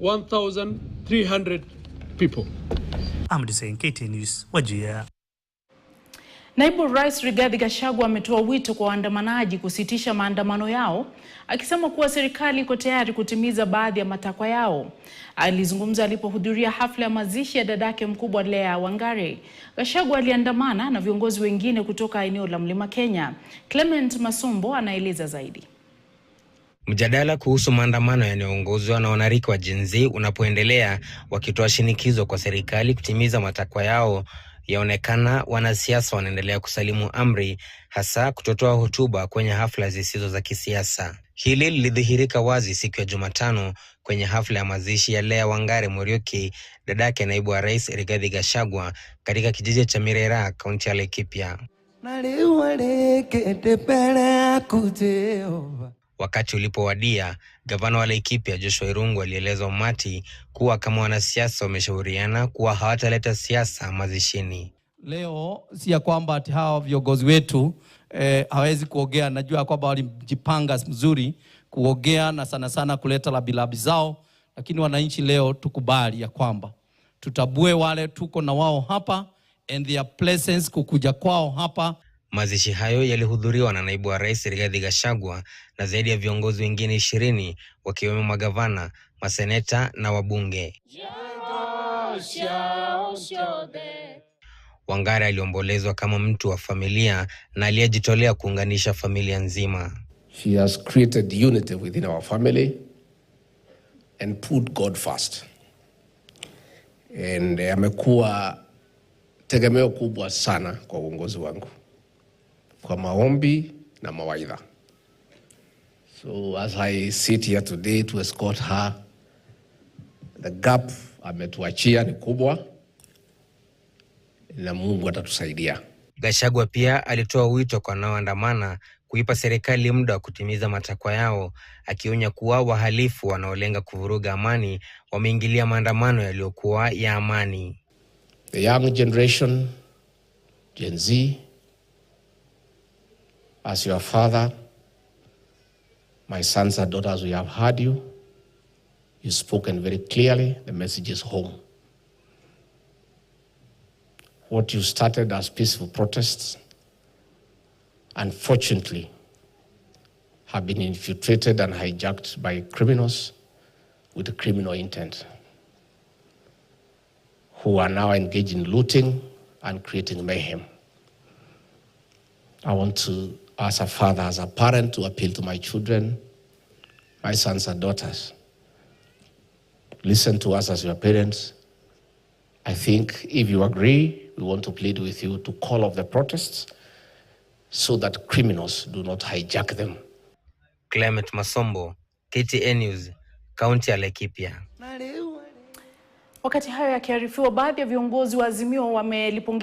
1,300 people. Ahmed Hussein, KTN News, Wajir. Naibu Rais Rigathi Gachagua ametoa wito kwa waandamanaji kusitisha maandamano yao, akisema kuwa serikali iko tayari kutimiza baadhi ya matakwa yao. Alizungumza alipohudhuria hafla ya mazishi ya dadake mkubwa Lea Wangari. Gachagua aliandamana na viongozi wengine kutoka eneo la Mlima Kenya. Clement Masumbo anaeleza zaidi. Mjadala kuhusu maandamano yanayoongozwa na wanarika wa Gen Z unapoendelea, wakitoa shinikizo kwa serikali kutimiza matakwa yao, yaonekana wanasiasa wanaendelea kusalimu amri, hasa kutotoa hotuba kwenye hafla zisizo za kisiasa. Hili lilidhihirika wazi siku ya Jumatano kwenye hafla ya mazishi ya Lea Wangari Muriuki, dadake naibu wa rais Rigathi Gachagua, katika kijiji cha Mirera, kaunti ya Laikipia. Wakati ulipowadia, gavana wa Laikipia Joshua Irungu alieleza umati kuwa kama wanasiasa wameshauriana kuwa hawataleta siasa mazishini. Leo si ya kwamba ati hawa viongozi wetu hawezi kuongea. Najua kwamba walijipanga mzuri kuongea na sana sana kuleta labilabi zao, lakini wananchi leo tukubali ya kwamba tutabue wale tuko na wao hapa and their presence kukuja kwao hapa. Mazishi hayo yalihudhuriwa na naibu wa rais Rigathi Gachagua na zaidi ya viongozi wengine 20 wakiwemo magavana, maseneta na wabunge. Wangari aliombolezwa kama mtu wa familia na aliyejitolea kuunganisha familia nzima. She has created unity within our family and put God first. And amekuwa tegemeo kubwa sana kwa uongozi wangu, kwa maombi na mawaidha. So as I sit here today to escort her, the gap ametuachia ni kubwa na Mungu atatusaidia. Gachagua pia alitoa wito kwa wanaoandamana kuipa serikali muda wa kutimiza matakwa yao, akionya kuwa wahalifu wanaolenga kuvuruga amani wameingilia maandamano yaliyokuwa ya amani. The young generation, Gen Z, as your father, my sons and daughters, we have heard you. You've spoken very clearly. The message is home. What you started as peaceful protests, unfortunately, have been infiltrated and hijacked by criminals with a criminal intent, who are now engaged in looting and creating mayhem. I want to, as a father, as a parent, to appeal to my children, my sons and daughters. Listen to us as your parents. I think if you agree, we want to plead with you to call off the protests so that criminals do not hijack them. Clement Masombo, KTN News, kaunti ya Laikipia. Wakati hayo yakiarifiwa, baadhi ya viongozi wa Azimio wamelipongeza